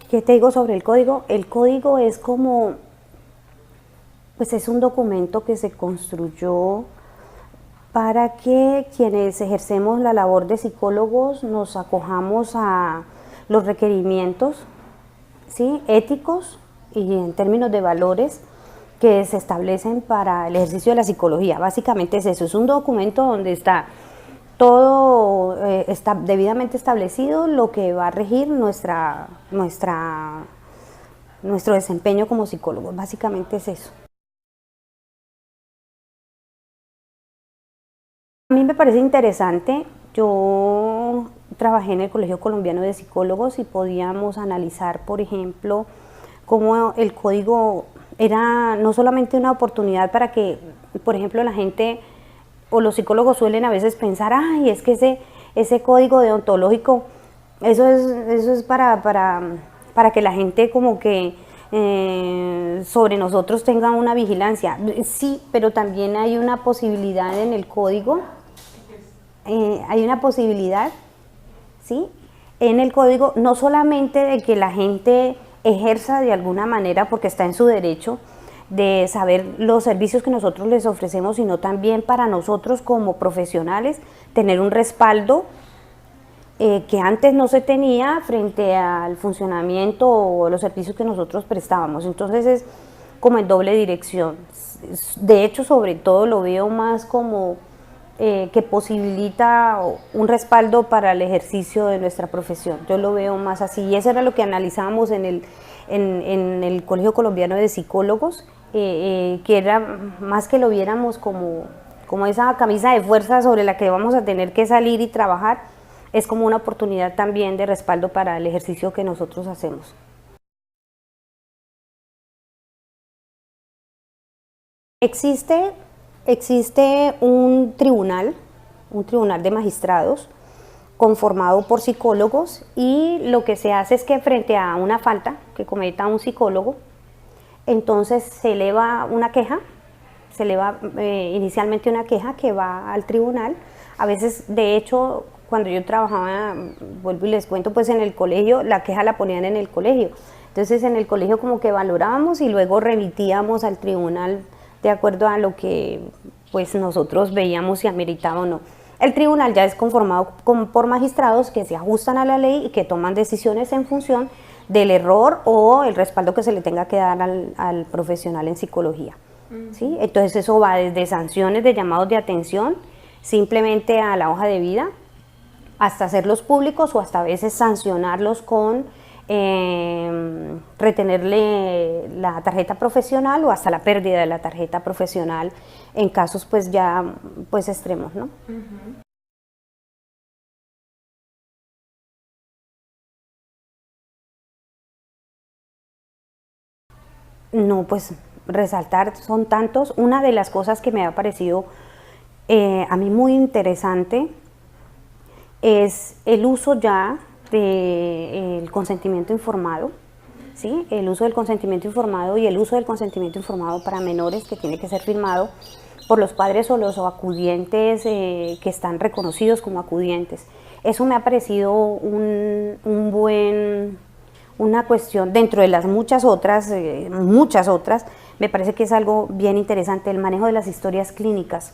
¿Qué te digo sobre el código? El código es como, pues es un documento que se construyó para que quienes ejercemos la labor de psicólogos nos acojamos a los requerimientos, ¿sí?, éticos y en términos de valores que se establecen para el ejercicio de la psicología. Básicamente es eso, es un documento donde está todo está debidamente establecido lo que va a regir nuestro desempeño como psicólogos. Básicamente es eso. A mí me parece interesante. Yo trabajé en el Colegio Colombiano de Psicólogos y podíamos analizar, por ejemplo, cómo el código era no solamente una oportunidad para que, por ejemplo, la gente o los psicólogos suelen a veces pensar, ay, es que ese código deontológico, eso es para que la gente como que sobre nosotros tenga una vigilancia. Sí, pero también hay una posibilidad en el código, hay una posibilidad, ¿sí?, en el código, no solamente de que la gente ejerza de alguna manera, porque está en su derecho, de saber los servicios que nosotros les ofrecemos, sino también para nosotros como profesionales tener un respaldo que antes no se tenía frente al funcionamiento o los servicios que nosotros prestábamos. Entonces es como en doble dirección. De hecho, sobre todo lo veo más como que posibilita un respaldo para el ejercicio de nuestra profesión. Yo lo veo más así, y eso era lo que analizábamos en el Colegio Colombiano de Psicólogos, que era más que lo viéramos como esa camisa de fuerza sobre la que vamos a tener que salir y trabajar, es como una oportunidad también de respaldo para el ejercicio que nosotros hacemos. Existe un tribunal de magistrados conformado por psicólogos, y lo que se hace es que frente a una falta que cometa un psicólogo, entonces se eleva una queja, se eleva inicialmente una queja que va al tribunal. A veces, de hecho, cuando yo trabajaba, vuelvo y les cuento, pues en el colegio, la queja la ponían en el colegio. Entonces en el colegio como que valorábamos y luego remitíamos al tribunal de acuerdo a lo que pues nosotros veíamos si ameritaba o no. El tribunal ya es conformado por magistrados que se ajustan a la ley y que toman decisiones en función del error o el respaldo que se le tenga que dar al profesional en psicología. ¿Sí? Entonces eso va desde sanciones de llamados de atención simplemente a la hoja de vida, hasta hacerlos públicos o hasta a veces sancionarlos con retenerle la tarjeta profesional o hasta la pérdida de la tarjeta profesional en casos pues ya pues extremos, ¿no? No, pues resaltar son tantos. Una de las cosas que me ha parecido a mí muy interesante es el uso ya del consentimiento informado, ¿sí? El uso del consentimiento informado y el uso del consentimiento informado para menores, que tiene que ser firmado por los padres o los acudientes que están reconocidos como acudientes. Eso me ha parecido una cuestión, dentro de las muchas otras, me parece que es algo bien interesante, el manejo de las historias clínicas.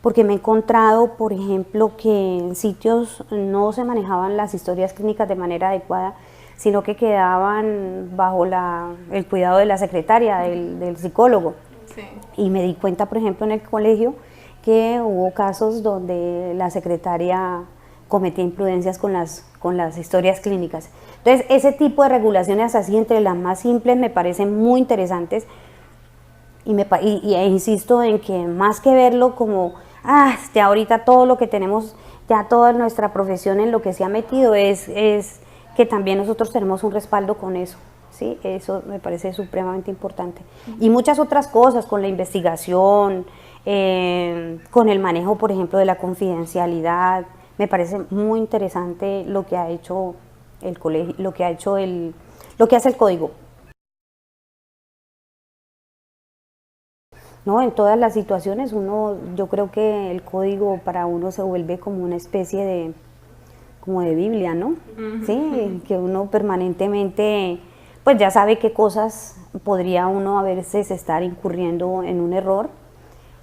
Porque me he encontrado, por ejemplo, que en sitios no se manejaban las historias clínicas de manera adecuada, sino que quedaban bajo el cuidado de la secretaria, del psicólogo. Sí. Y me di cuenta, por ejemplo, en el colegio, que hubo casos donde la secretaria cometía imprudencias con las historias clínicas. Entonces, ese tipo de regulaciones así, entre las más simples, me parecen muy interesantes. E insisto en que más que verlo como, ya ahorita todo lo que tenemos, ya toda nuestra profesión en lo que se ha metido es que también nosotros tenemos un respaldo con eso, ¿sí? Eso me parece supremamente importante. Y muchas otras cosas, con la investigación, con el manejo, por ejemplo, de la confidencialidad, me parece muy interesante lo que ha hecho el colegio, lo que hace el código. No, en todas las situaciones yo creo que el código para uno se vuelve como una especie como de Biblia, ¿no? Sí, que uno permanentemente, pues ya sabe qué cosas podría uno a veces estar incurriendo en un error.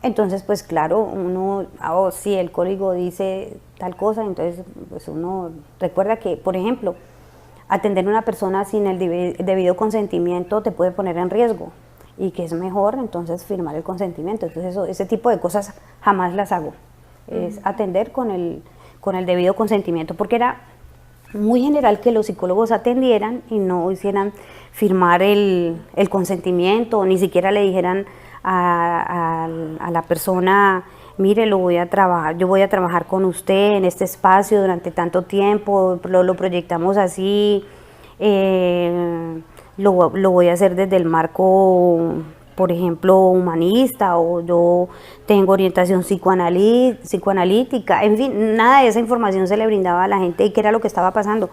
Entonces, pues claro, uno, si el código dice tal cosa, entonces pues uno recuerda que, por ejemplo, atender a una persona sin el debido consentimiento te puede poner en riesgo y que es mejor entonces firmar el consentimiento. Entonces ese tipo de cosas jamás las hago, es atender con el debido consentimiento, porque era muy general que los psicólogos atendieran y no hicieran firmar el consentimiento, ni siquiera le dijeran a la persona, mire, yo voy a trabajar con usted en este espacio durante tanto tiempo, lo proyectamos así, lo voy a hacer desde el marco, por ejemplo, humanista, o yo tengo orientación psicoanalítica, en fin, nada de esa información se le brindaba a la gente. ¿Y qué era lo que estaba pasando?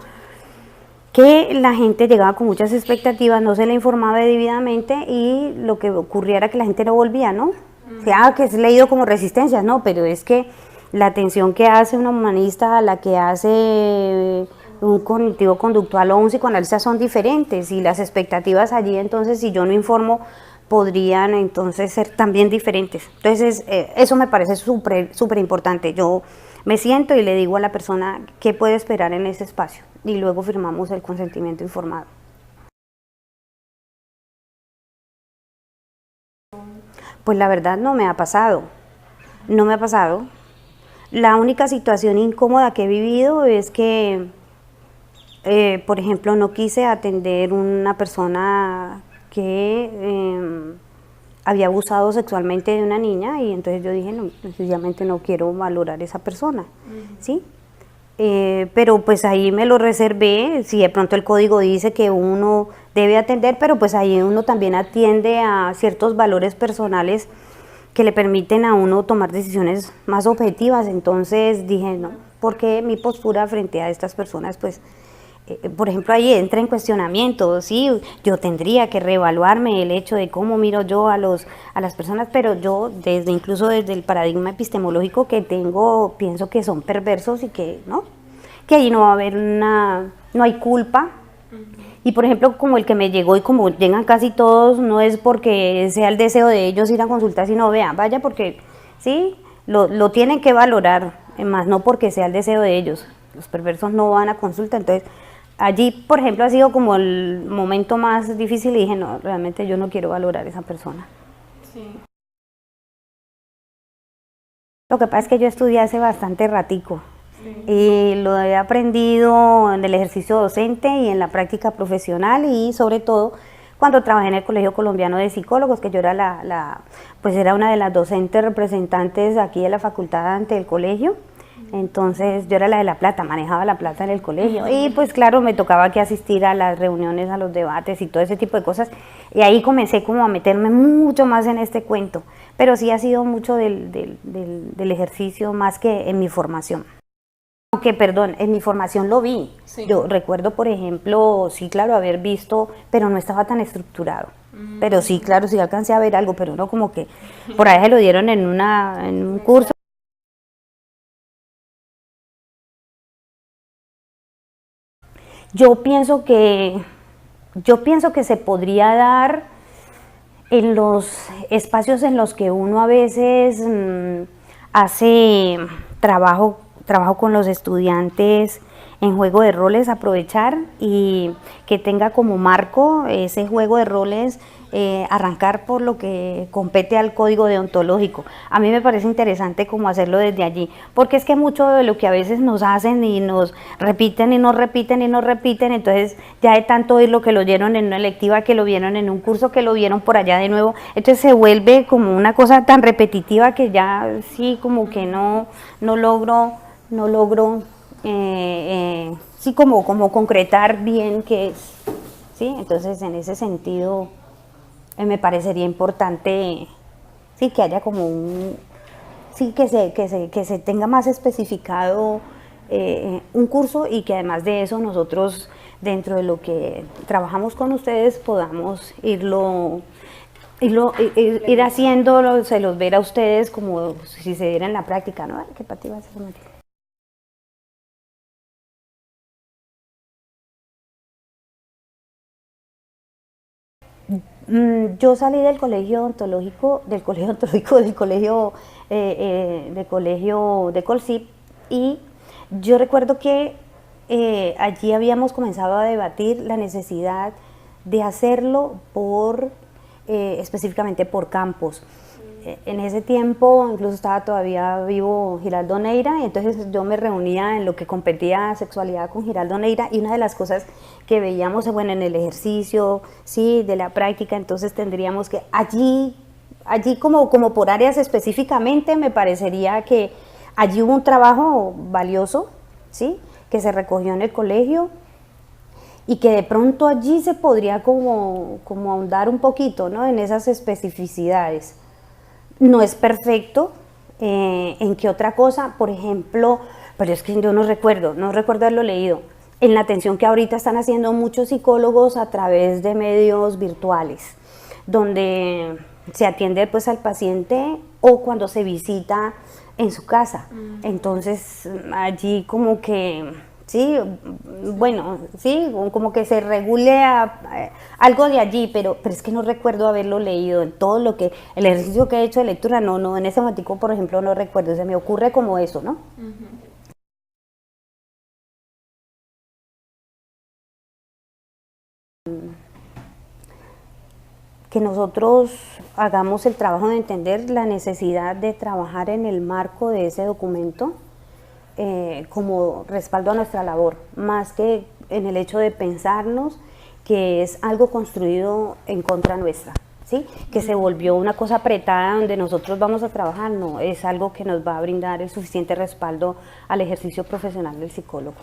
Que la gente llegaba con muchas expectativas, no se le informaba debidamente y lo que ocurría era que la gente no volvía, ¿no? O sea, que es leído como resistencia, no, pero es que la atención que hace un humanista a la que hace un cognitivo conductal o un psicoanalista son diferentes, y las expectativas allí, entonces, si yo no informo, podrían entonces ser también diferentes. Entonces, eso me parece súper importante. Yo me siento y le digo a la persona qué puede esperar en ese espacio y luego firmamos el consentimiento informado. Pues la verdad no me ha pasado, no me ha pasado. La única situación incómoda que he vivido es que, por ejemplo, no quise atender una persona que había abusado sexualmente de una niña, y entonces yo dije, no, sencillamente no quiero valorar a esa persona, ¿sí? Pero pues ahí me lo reservé. Si de pronto el código dice que uno debe atender, pero pues ahí uno también atiende a ciertos valores personales que le permiten a uno tomar decisiones más objetivas. Entonces dije, no, porque mi postura frente a estas personas, pues, por ejemplo, ahí entra en cuestionamiento, sí, yo tendría que reevaluarme el hecho de cómo miro yo a las personas, pero yo incluso desde el paradigma epistemológico que tengo, pienso que son perversos y que ahí no va a haber no hay culpa. Y por ejemplo, como el que me llegó y como llegan casi todos, no es porque sea el deseo de ellos ir a consultar, sino vean, vaya porque sí, lo tienen que valorar, más no porque sea el deseo de ellos. Los perversos no van a consulta. Entonces allí, por ejemplo, ha sido como el momento más difícil y dije, no, realmente yo no quiero valorar a esa persona. Sí. Lo que pasa es que yo estudié hace bastante ratico. Y lo he aprendido en el ejercicio docente y en la práctica profesional, y sobre todo cuando trabajé en el Colegio Colombiano de Psicólogos, que yo era pues era una de las docentes representantes aquí de la facultad ante el colegio. Entonces yo era la de la plata, manejaba la plata en el colegio, y pues claro, me tocaba que asistir a las reuniones, a los debates y todo ese tipo de cosas, y ahí comencé como a meterme mucho más en este cuento, pero sí ha sido mucho del ejercicio más que en mi formación. Aunque, perdón, en mi formación lo vi. Sí. Yo recuerdo, por ejemplo, sí, claro, haber visto, pero no estaba tan estructurado. Pero sí, claro, sí alcancé a ver algo, pero no como que por ahí se lo dieron en un curso. Yo pienso que se podría dar en los espacios en los que uno a veces hace trabajo con los estudiantes en juego de roles, aprovechar y que tenga como marco ese juego de roles, arrancar por lo que compete al código deontológico. A mí me parece interesante como hacerlo desde allí, porque es que mucho de lo que a veces nos hacen y nos repiten y nos repiten y nos repiten, entonces ya de tanto oírlo, que lo oyeron en una electiva, que lo vieron en un curso, que lo vieron por allá de nuevo, entonces se vuelve como una cosa tan repetitiva que ya sí como que no logro sí como concretar bien qué es, ¿sí? Entonces en ese sentido me parecería importante, sí, que haya como sí, que se tenga más especificado un curso, y que además de eso nosotros dentro de lo que trabajamos con ustedes podamos ir haciéndolo, se los ver a ustedes como si se diera en la práctica, ¿no? Ay, qué pati va a ser, María. Yo salí del colegio odontológico, del colegio de Colsip, y yo recuerdo que allí habíamos comenzado a debatir la necesidad de hacerlo específicamente por campos. En ese tiempo incluso estaba todavía vivo Giraldo Neira, y entonces yo me reunía en lo que competía sexualidad con Giraldo Neira, y una de las cosas que veíamos, bueno, en el ejercicio, sí, de la práctica, entonces tendríamos que allí como por áreas específicamente, me parecería que allí hubo un trabajo valioso, sí, que se recogió en el colegio, y que de pronto allí se podría como ahondar un poquito, ¿no?, en esas especificidades. No es perfecto. ¿En qué otra cosa? Por ejemplo, pero es que yo no recuerdo haberlo leído, en la atención que ahorita están haciendo muchos psicólogos a través de medios virtuales, donde se atiende pues al paciente o cuando se visita en su casa. Entonces allí como que sí, bueno, sí, como que se regule algo de allí, pero es que no recuerdo haberlo leído. En todo el ejercicio que he hecho de lectura, no, en ese momento, por ejemplo, no recuerdo, se me ocurre como eso, ¿no? Que nosotros hagamos el trabajo de entender la necesidad de trabajar en el marco de ese documento, como respaldo a nuestra labor, más que en el hecho de pensarnos que es algo construido en contra nuestra, ¿sí? Que se volvió una cosa apretada donde nosotros vamos a trabajar. No, es algo que nos va a brindar el suficiente respaldo al ejercicio profesional del psicólogo.